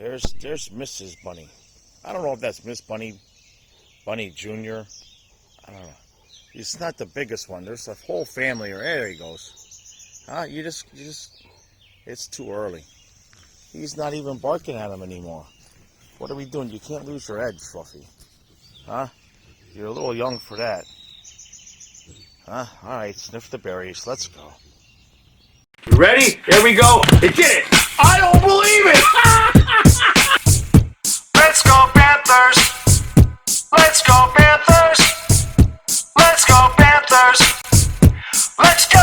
There's Mrs. Bunny. I don't know if that's Miss Bunny, Bunny Jr. I don't know. He's not the biggest one. There's a whole family. There he goes. You just. It's too early. He's not even barking at him anymore. What are we doing? You can't lose your edge, Fluffy. Huh? You're a little young for that. Huh? All right, sniff the berries. Let's go. You ready? Here we go. It did it. I don't believe it. Let's go Panthers. Let's go Panthers. Let's go Panthers. Let's go.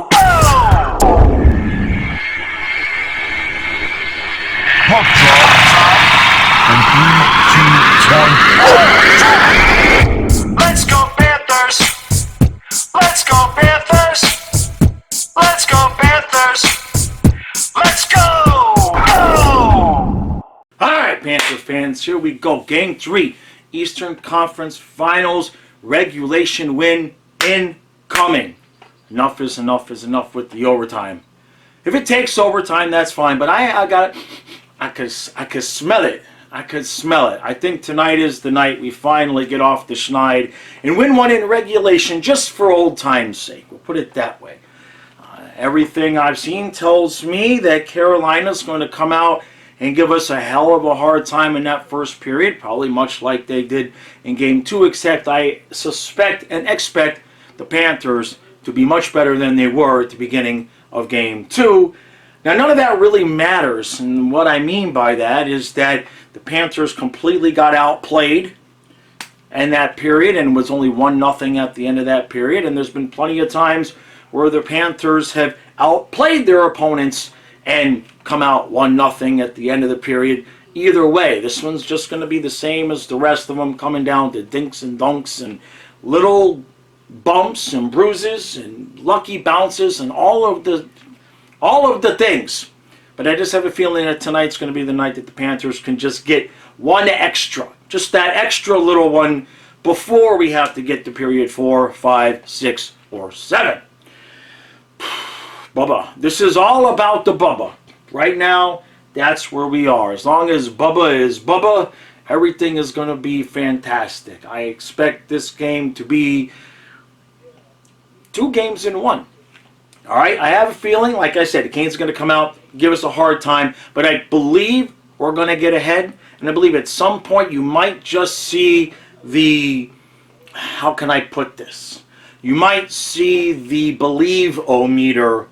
Go. Puck drop. And 3, 2, 1. Let's go Panthers. Let's go Panthers. Let's go Panthers. Let's go. Go. All right, Panther fans, here we go. Game 3, Eastern Conference Finals, regulation win incoming. Enough is enough is enough with the overtime. If it takes overtime, that's fine. But I could smell it. I could smell it. I think tonight is the night we finally get off the schneid and win one in regulation, just for old time's sake. We'll put it that way. Everything I've seen tells me that Carolina's going to come out and give us a hell of a hard time in that first period, probably much like they did in Game 2, except I suspect and expect the Panthers to be much better than they were at the beginning of Game 2. Now, none of that really matters, and what I mean by that is that the Panthers completely got outplayed in that period and was only 1-0 at the end of that period, and there's been plenty of times where the Panthers have outplayed their opponents and come out 1-0 at the end of the period. Either way, this one's just going to be the same as the rest of them, coming down to dinks and dunks and little bumps and bruises and lucky bounces and all of the things. But I just have a feeling that tonight's going to be the night that the Panthers can just get one extra, just that extra little one, before we have to get to period 4, 5, 6, or 7. Bubba. This is all about the Bubba. Right now, that's where we are. As long as Bubba is Bubba, everything is going to be fantastic. I expect this game to be 2 games in 1. All right, I have a feeling, like I said, the Canes are going to come out, give us a hard time, but I believe we're going to get ahead, and I believe at some point you might just see the, how can I put this? You might see the believe-o-meter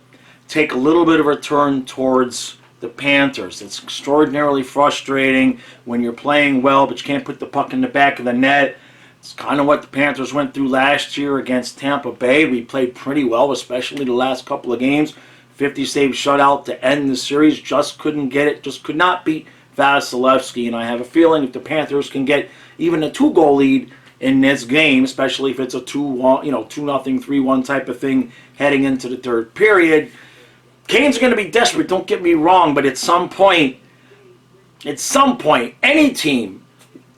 take a little bit of a turn towards the Panthers. It's extraordinarily frustrating when you're playing well, but you can't put the puck in the back of the net. It's kind of what the Panthers went through last year against Tampa Bay. We played pretty well, especially the last couple of games. 50-save shutout to end the series. Just couldn't get it. Just could not beat Vasilevsky. And I have a feeling if the Panthers can get even a 2-goal lead in this game, especially if it's a 2-1, 2-0, 3-1 type of thing heading into the third period, Canes are going to be desperate, don't get me wrong, but at some point, any team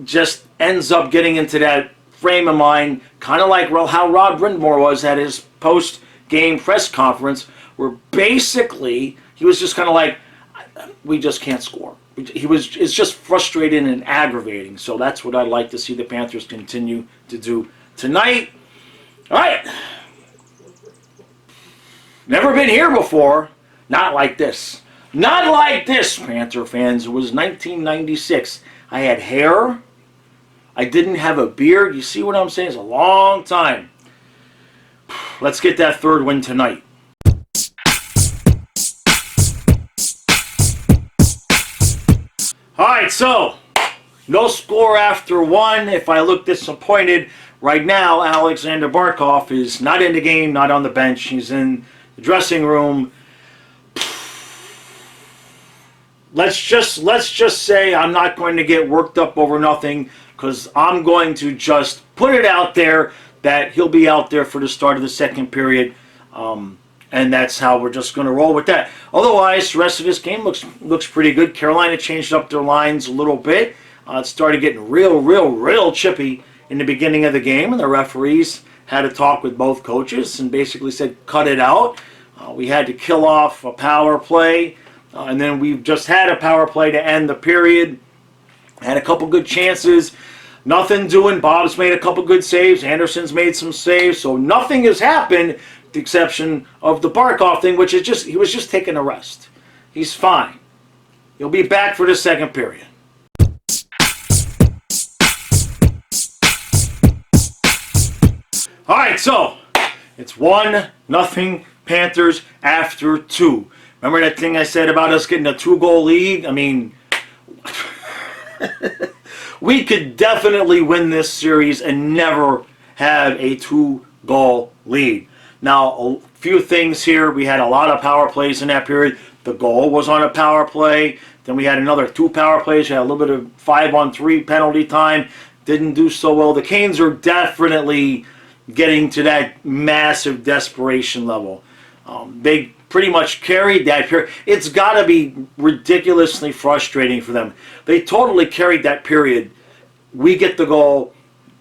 just ends up getting into that frame of mind, kind of like how Rod Brind'Amour was at his post-game press conference, where basically he was just kind of like, we just can't score. It's just frustrating and aggravating. So that's what I'd like to see the Panthers continue to do tonight. All right. Never been here before. Not like this. Not like this, Panther fans. It was 1996. I had hair. I didn't have a beard. You see what I'm saying? It's a long time. Let's get that third win tonight. Alright, so no score after 1. If I look disappointed, right now Alexander Barkov is not in the game, not on the bench. He's in the dressing room. Let's just say I'm not going to get worked up over nothing, because I'm going to just put it out there that he'll be out there for the start of the second period. And that's how we're just going to roll with that. Otherwise, the rest of this game looks pretty good. Carolina changed up their lines a little bit. It started getting real chippy in the beginning of the game, and the referees had a talk with both coaches and basically said, cut it out. We had to kill off a power play And then we've just had a power play to end the period. Had a couple good chances. Nothing doing. Bob's made a couple good saves. Anderson's made some saves. So nothing has happened, with the exception of the Barkov thing, which is just, he was just taking a rest. He's fine. He'll be back for the second period. All right, so it's 1-0 Panthers after 2. Remember that thing I said about us getting a 2-goal lead? I mean, we could definitely win this series and never have a 2-goal lead. Now, a few things here. We had a lot of power plays in that period. The goal was on a power play. Then we had another 2 power plays. We had a little bit of 5-on-3 penalty time. Didn't do so well. The Canes are definitely getting to that massive desperation level. They pretty much carried that period. It's got to be ridiculously frustrating for them. They totally carried that period. We get the goal.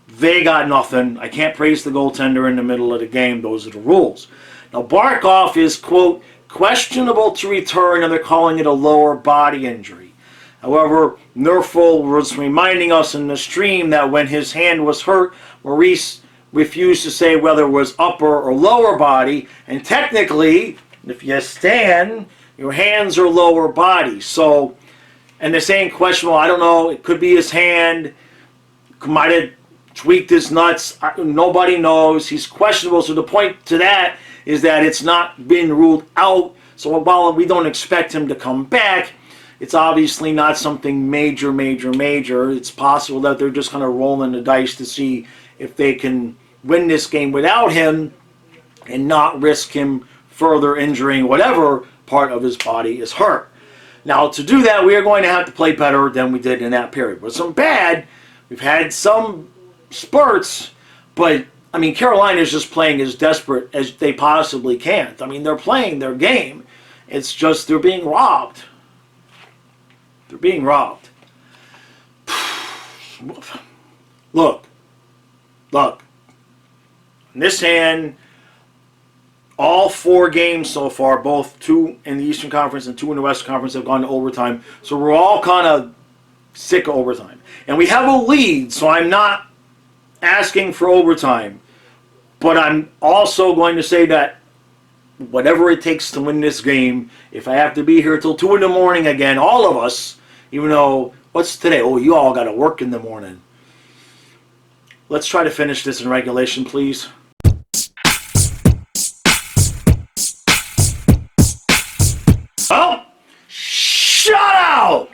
They got nothing. I can't praise the goaltender in the middle of the game. Those are the rules. Now, Barkov is, quote, questionable to return, and they're calling it a lower body injury. However, Nerful was reminding us in the stream that when his hand was hurt, Maurice refused to say whether it was upper or lower body, and technically, if you stand, your hands are lower body. So, and they're saying questionable, I don't know, it could be his hand, might have tweaked his nuts, nobody knows, he's questionable. So the point to that is that it's not been ruled out. So while we don't expect him to come back, it's obviously not something major. It's possible that they're just kind of rolling the dice to see if they can win this game without him and not risk him further injuring whatever part of his body is hurt. Now, to do that, we are going to have to play better than we did in that period. With some bad, we've had some spurts, but, I mean, Carolina is just playing as desperate as they possibly can. I mean, they're playing their game. It's just they're being robbed. They're being robbed. Look. In this hand, all 4 games so far, both 2 in the Eastern Conference and 2 in the Western Conference, have gone to overtime. So we're all kind of sick of overtime. And we have a lead, so I'm not asking for overtime. But I'm also going to say that whatever it takes to win this game, if I have to be here till 2 in the morning again, all of us, even though, what's today? Oh, you all got to work in the morning. Let's try to finish this in regulation, please. Oh! Shutout!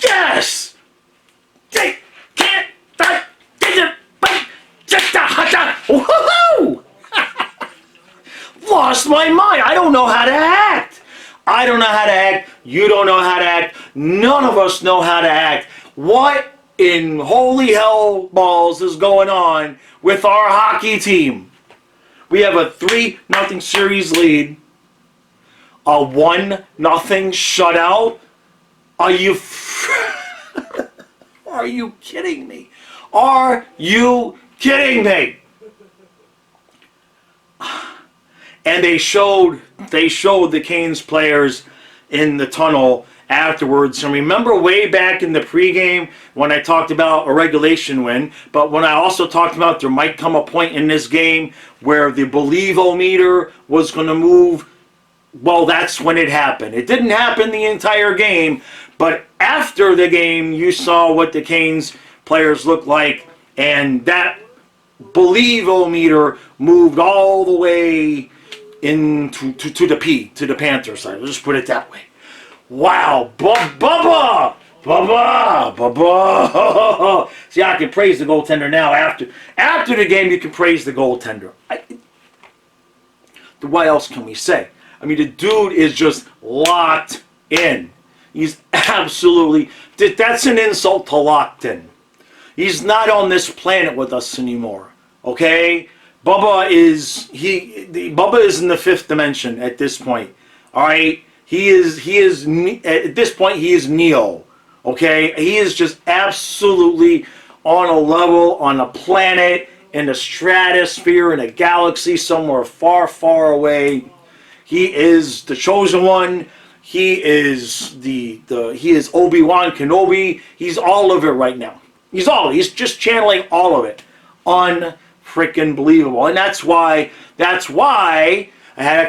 Yes! Woohoo! Lost my mind. I don't know how to act. I don't know how to act. You don't know how to act. None of us know how to act. What in holy hell balls is going on with our hockey team? We have a 3-0 series lead. A 1-0 shutout. Are you are you kidding me? Are you kidding me? And they showed the Canes players in the tunnel afterwards. And remember way back in the pregame when I talked about a regulation win, but when I also talked about there might come a point in this game where the believe-o-meter was going to move. Well, that's when it happened. It didn't happen the entire game, but after the game, you saw what the Canes players looked like, and that believe-o-meter moved all the way into to the Panthers side. Let's just put it that way. Wow, Bubba! See, I can praise the goaltender now. After the game, you can praise the goaltender. What else can we say? I mean, the dude is just locked in. He's absolutely... That's an insult to locked in. He's not on this planet with us anymore. Okay? Bubba is in the 5th dimension at this point. All right? He is at this point he is Neo. Okay? He is just absolutely on a level, on a planet, in the stratosphere, in a galaxy somewhere far, far away. He is the chosen one, he is he is Obi-Wan Kenobi. He's all of it right now. He's just channeling all of it. Unfreaking believable. And that's why I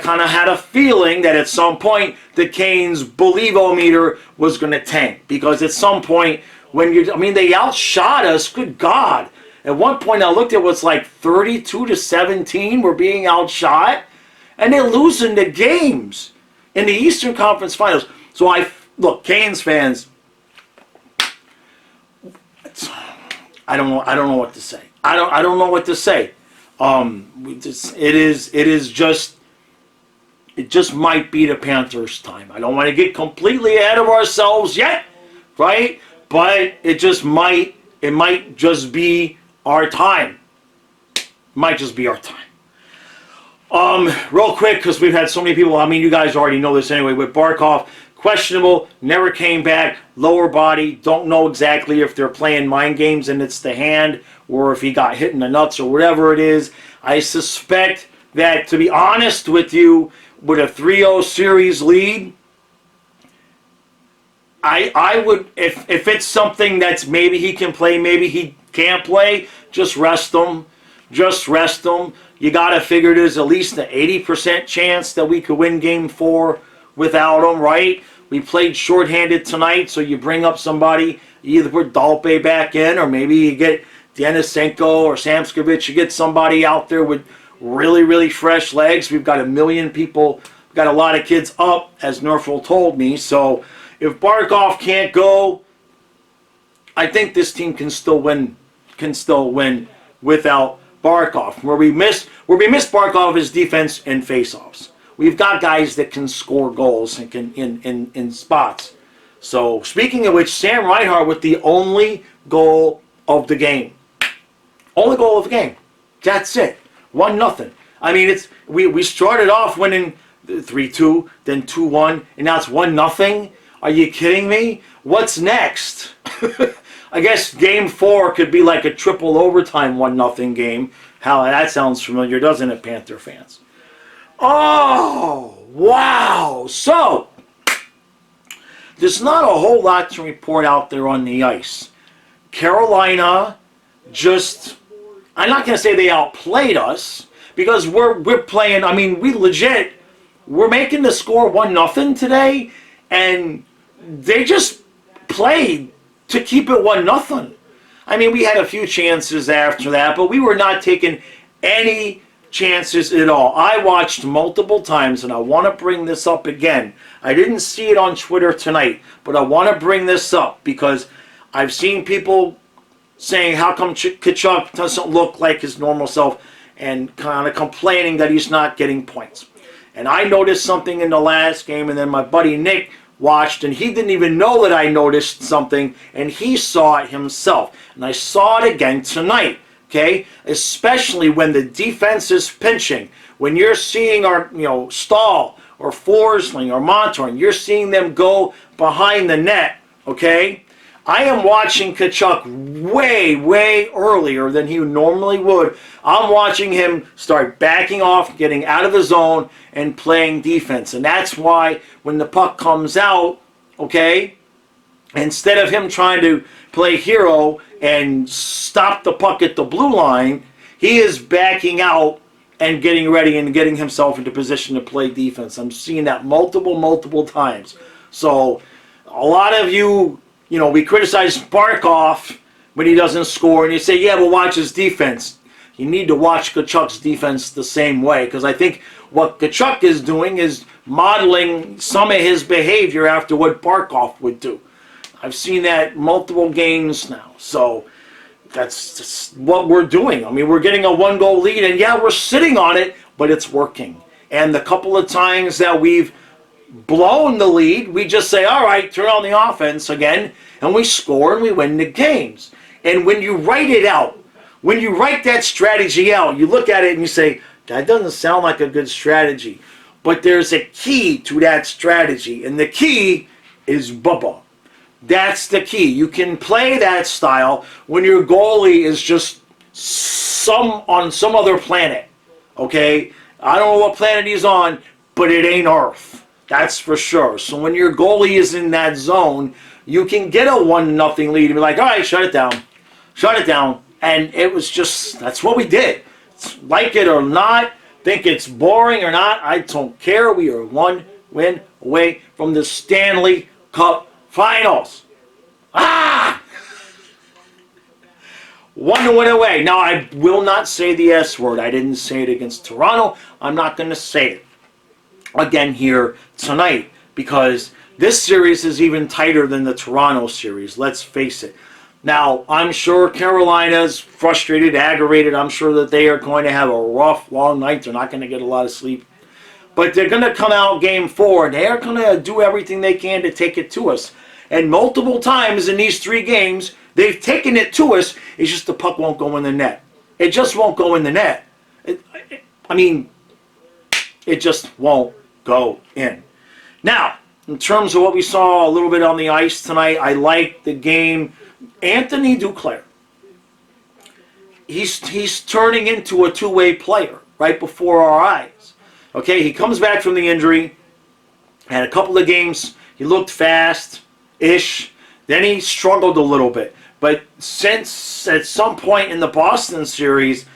kind of had a feeling that at some point the Canes' believo-meter was going to tank. Because at some point, they outshot us, good God. At one point I looked at what's like 32-17 we're being outshot. And they're losing the games in the Eastern Conference Finals. So look, Canes fans, I don't know what to say. I don't know what to say. It just might be the Panthers' time. I don't want to get completely ahead of ourselves yet, right? But it might just be our time. Might just be our time. Real quick, because we've had so many people, you guys already know this anyway, with Barkov, questionable, never came back, lower body, don't know exactly if they're playing mind games and it's the hand, or if he got hit in the nuts or whatever it is. I suspect that, to be honest with you, with a 3-0 series lead, I would, if it's something that's maybe he can play, maybe he can't play, just rest him. Just rest him. You got to figure there's at least an 80% chance that we could win Game 4 without him, right? We played shorthanded tonight, so you bring up somebody, you either put Dalpe back in, or maybe you get Denisenko or Samskovich. You get somebody out there with really, really fresh legs. We've got 1 million people, we've got a lot of kids up, as Nerfel told me. So if Barkov can't go, I think this team can still win without Barkov. Where we miss Barkov is defense and faceoffs. We've got guys that can score goals and can in spots. So speaking of which, Sam Reinhart with the only goal of the game. Only goal of the game. That's it. 1-0. We started off winning 3-2, then 2-1, and now it's 1-0. Are you kidding me? What's next? I guess Game 4 could be like a triple overtime 1-0 game. How that sounds familiar, doesn't it, Panther fans? Oh, wow. So, there's not a whole lot to report out there on the ice. Carolina I'm not going to say they outplayed us, because we're playing, we're making the score 1-0 today, and they just played to keep it 1-0. We had a few chances after that, but we were not taking any chances at all. I watched multiple times, and I want to bring this up again. I didn't see it on Twitter tonight, but I want to bring this up because I've seen people saying, how come Tkachuk doesn't look like his normal self, and kind of complaining that he's not getting points. And I noticed something in the last game, and then my buddy Nick watched, and he didn't even know that I noticed something, and he saw it himself. And I saw it again tonight, okay? Especially when the defense is pinching. When you're seeing our, Stahl or Forsling or Montour, and you're seeing them go behind the net, okay? I am watching Tkachuk way, way earlier than he normally would. I'm watching him start backing off, getting out of the zone, and playing defense. And that's why when the puck comes out, okay, instead of him trying to play hero and stop the puck at the blue line, he is backing out and getting ready and getting himself into position to play defense. I'm seeing that multiple times. So a lot of you, we criticize Barkov when he doesn't score, and you say, yeah, but watch his defense. You need to watch Tkachuk's defense the same way, because I think what Tkachuk is doing is modeling some of his behavior after what Barkov would do. I've seen that multiple games now, so that's just what we're doing. We're getting a 1-goal lead, and yeah, we're sitting on it, but it's working. And the couple of times that we've blown the lead, we just say, all right, turn on the offense again, and we score and we win the games. And when you write it out, when you write that strategy out, you look at it and you say, that doesn't sound like a good strategy. But there's a key to that strategy, and the key is Bubba. That's the key. You can play that style when your goalie is just on some other planet. Okay? I don't know what planet he's on, but it ain't Earth. That's for sure. So when your goalie is in that zone, you can get a 1-0 lead and be like, all right, shut it down. Shut it down. And it was just, that's what we did. Like it or not, think it's boring or not, I don't care. We are 1 win away from the Stanley Cup Finals. Ah! 1 win away. Now, I will not say the S word. I didn't say it against Toronto. I'm not going to say it again here tonight because this series is even tighter than the Toronto series. Let's face it. Now, I'm sure Carolina's frustrated, aggravated. I'm sure that they are going to have a rough, long night. They're not going to get a lot of sleep. But they're going to come out game 4, and they are going to do everything they can to take it to us. And multiple times in these 3 games, they've taken it to us. It's just the puck won't go in the net. It just won't go in the net. It just won't go in. Now, in terms of what we saw a little bit on the ice tonight, I like the game. Anthony Duclair, he's turning into a two-way player right before our eyes. Okay, he comes back from the injury, had a couple of games, he looked fast-ish, then he struggled a little bit. But since at some point in the Boston series,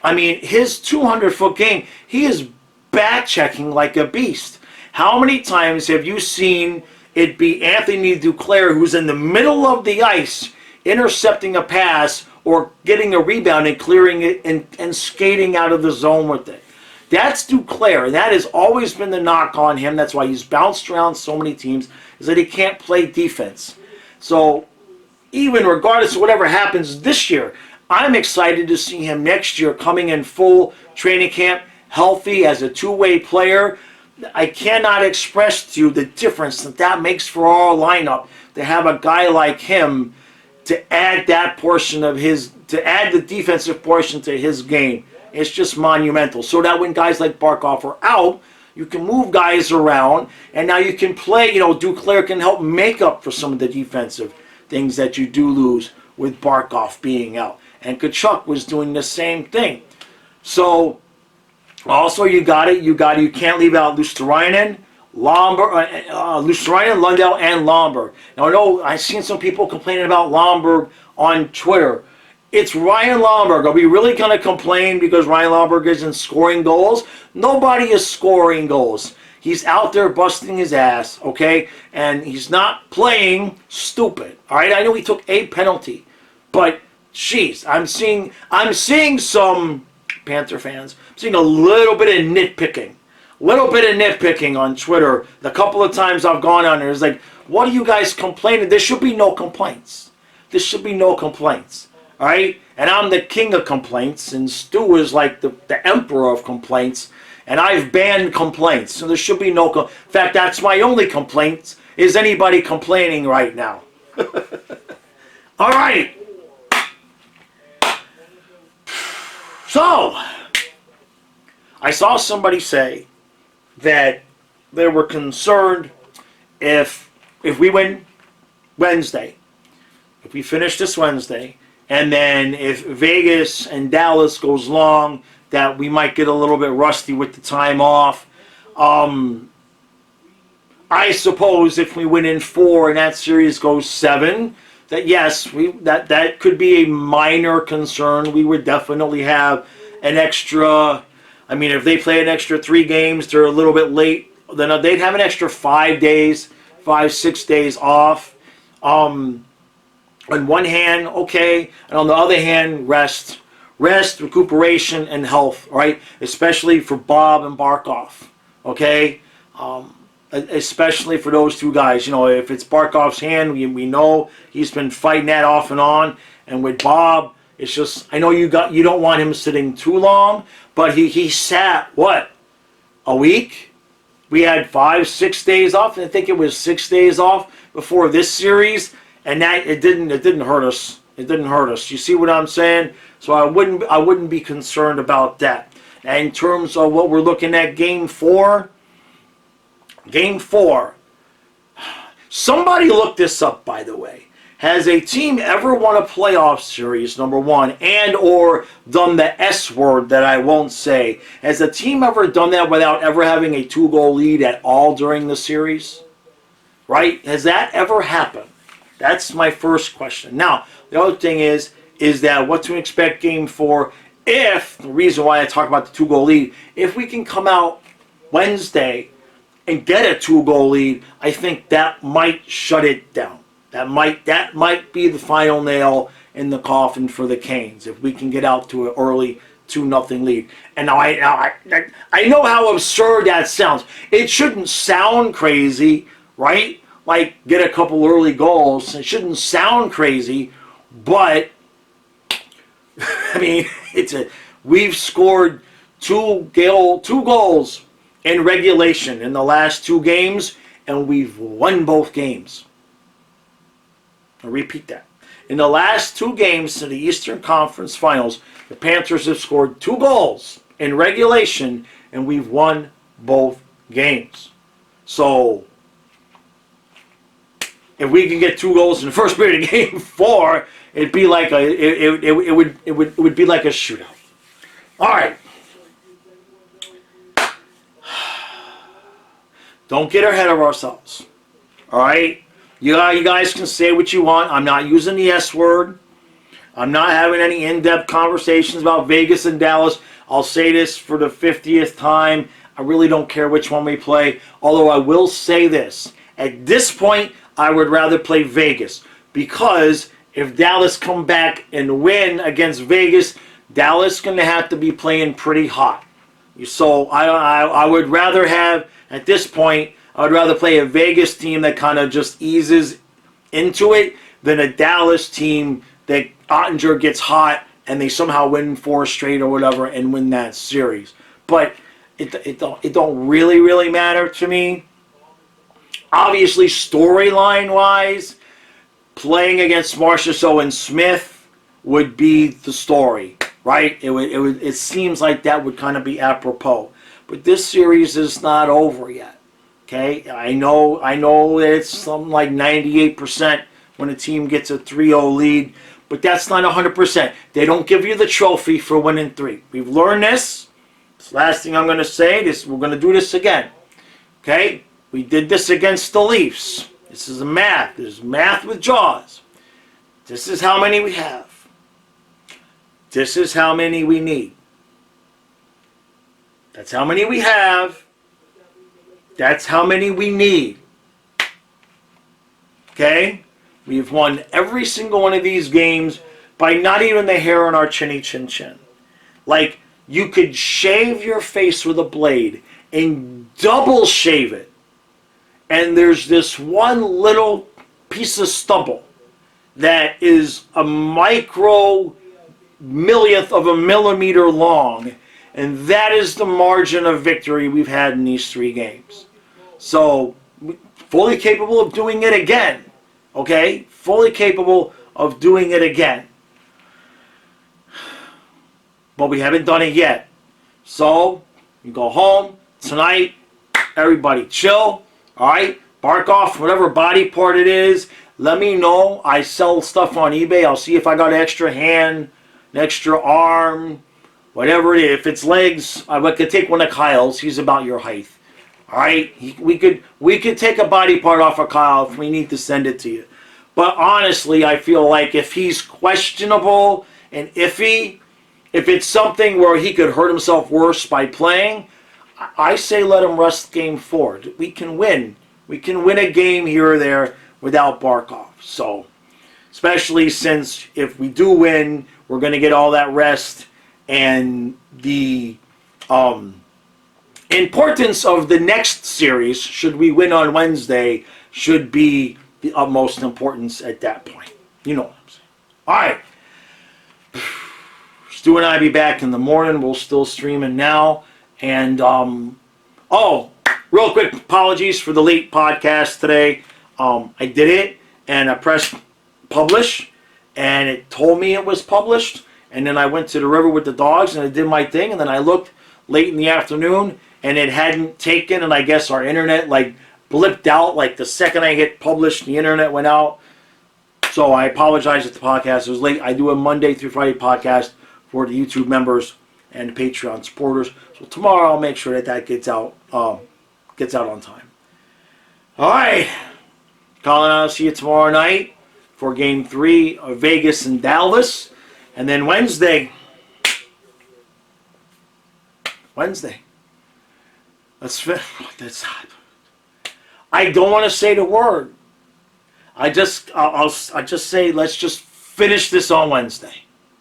I mean, his 200-foot game, he is back-checking like a beast. How many times have you seen it be Anthony Duclair who's in the middle of the ice intercepting a pass or getting a rebound and clearing it and skating out of the zone with it? That's Duclair, and that has always been the knock on him. That's why he's bounced around so many teams, is that he can't play defense. So even regardless of whatever happens this year, I'm excited to see him next year coming in full training camp, healthy as a two-way player. I cannot express to you the difference that makes for our lineup to have a guy like him to add that portion of his, to add the defensive portion to his game. It's just monumental. So that when guys like Barkov are out, you can move guys around, and now you can play, Duclair can help make up for some of the defensive things that you do lose with Barkov being out. And Kachuk was doing the same thing. So also you can't leave out Luosterainen, Lundell, and Lomberg. Now I know I've seen some people complaining about Lomberg on Twitter. It's Ryan Lomberg. Are we really going to complain because Ryan Lomberg isn't scoring goals? Nobody is scoring goals. He's out there busting his ass, okay? And he's not playing stupid, all right? I know he took a penalty, but jeez, I'm seeing some Panther fans. I'm seeing a little bit of nitpicking. On Twitter. The couple of times I've gone on there, it's like, what are you guys complaining? There should be no complaints. All right? And I'm the king of complaints, and Stu is like the emperor of complaints, and I've banned complaints. So there should be no... In fact, that's my only complaint, is anybody complaining right now. All right. So, I saw somebody say that they were concerned if we win Wednesday, if we finish this Wednesday, and then if Vegas and Dallas goes long, that we might get a little bit rusty with the time off. I suppose if we win in 4 and that series goes 7, that yes, that could be a minor concern. We would definitely have an extra... I mean, if they play an extra 3 games, they're a little bit late, then they'd have an extra 5 days, 5-6 days off. On one hand, okay, and on the other hand, rest, recuperation, and health, right? Especially for Bob and Barkov, okay? Especially for those 2 guys. If it's Barkov's hand, we know he's been fighting that off and on. And with Bob, it's just, I know you don't want him sitting too long, but he sat, what, a week? We had 5-6 days off, and I think it was 6 days off before this series, and that it didn't hurt us. It didn't hurt us. You see what I'm saying? So I wouldn't be concerned about that. And in terms of what we're looking at, Game 4. Somebody looked this up, by the way. Has a team ever won a playoff series, number one, and or done the S word that I won't say? Has a team ever done that without ever having a 2-goal lead at all during the series? Right? Has that ever happened? That's my first question. Now, the other thing is that what to expect game 4 if, the reason why I talk about the 2-goal lead, if we can come out Wednesday and get a 2-goal lead, I think that might shut it down. That might be the final nail in the coffin for the Canes if we can get out to an early 2-0 lead. And now I know how absurd that sounds. It shouldn't sound crazy, right? Like get a couple early goals. It shouldn't sound crazy, but I mean we've scored two goals in regulation in the last 2 games, and we've won both games. I'll repeat that. In the last 2 games in the Eastern Conference Finals, the Panthers have scored 2 goals in regulation, and we've won both games. So, if we can get 2 goals in the first period of Game 4, it'd be like it would be like a shootout. All right. Don't get ahead of ourselves. All right. You guys can say what you want. I'm not using the S word. I'm not having any in-depth conversations about Vegas and Dallas. I'll say this for the 50th time. I really don't care which one we play. Although I will say this. At this point, I would rather play Vegas. Because if Dallas come back and win against Vegas, Dallas is going to have to be playing pretty hot. So I would rather have, at this point, I would rather play a Vegas team that kind of just eases into it than a Dallas team that Ottinger gets hot and they somehow win 4 straight or whatever and win that series. But it don't really matter to me. Obviously, storyline-wise, playing against Marchessault and Smith would be the story, right? It seems like that would kind of be apropos. But this series is not over yet. Okay, I know it's something like 98% when a team gets a 3-0 lead, but that's not 100%. They don't give you the trophy for winning 3. We've learned this. This last thing I'm going to say, we're going to do this again. Okay, we did this against the Leafs. This is math. This is math with jaws. This is how many we have. This is how many we need. That's how many we have. That's how many we need. Okay? We've won every single one of these games by not even the hair on our chinny chin chin. Like, you could shave your face with a blade and double shave it. And there's this one little piece of stubble that is a micro millionth of a millimeter long. And that is the margin of victory we've had in these 3 games. So, fully capable of doing it again. Okay? Fully capable of doing it again. But we haven't done it yet. So, you go home tonight. Everybody chill. Alright? Bark off whatever body part it is. Let me know. I sell stuff on eBay. I'll see if I got an extra hand, an extra arm, whatever it is. If it's legs, I could take one of Kyle's. He's about your height. All right, we could take a body part off of Kyle if we need to send it to you. But honestly, I feel like if he's questionable and iffy, if it's something where he could hurt himself worse by playing, I say let him rest game 4. We can win. We can win a game here or there without Barkov. So, especially since if we do win, we're going to get all that rest, and the importance of the next series, should we win on Wednesday, should be the utmost importance at that point. You know what I'm saying. All right. Stu and I be back in the morning. We'll still streaming now. And, real quick, apologies for the late podcast today. I did it, and I pressed publish, and it told me it was published. And then I went to the river with the dogs, and I did my thing. And then I looked late in the afternoon, and it hadn't taken, and I guess our internet, like, blipped out. Like, the second I hit publish, the internet went out. So I apologize if the podcast was late. I do a Monday through Friday podcast for the YouTube members and the Patreon supporters. So tomorrow I'll make sure that gets out on time. All right. Colin, I'll see you tomorrow night for Game 3 of Vegas and Dallas. And then Wednesday. That's I don't want to say the word. I'll just say let's just finish this on Wednesday.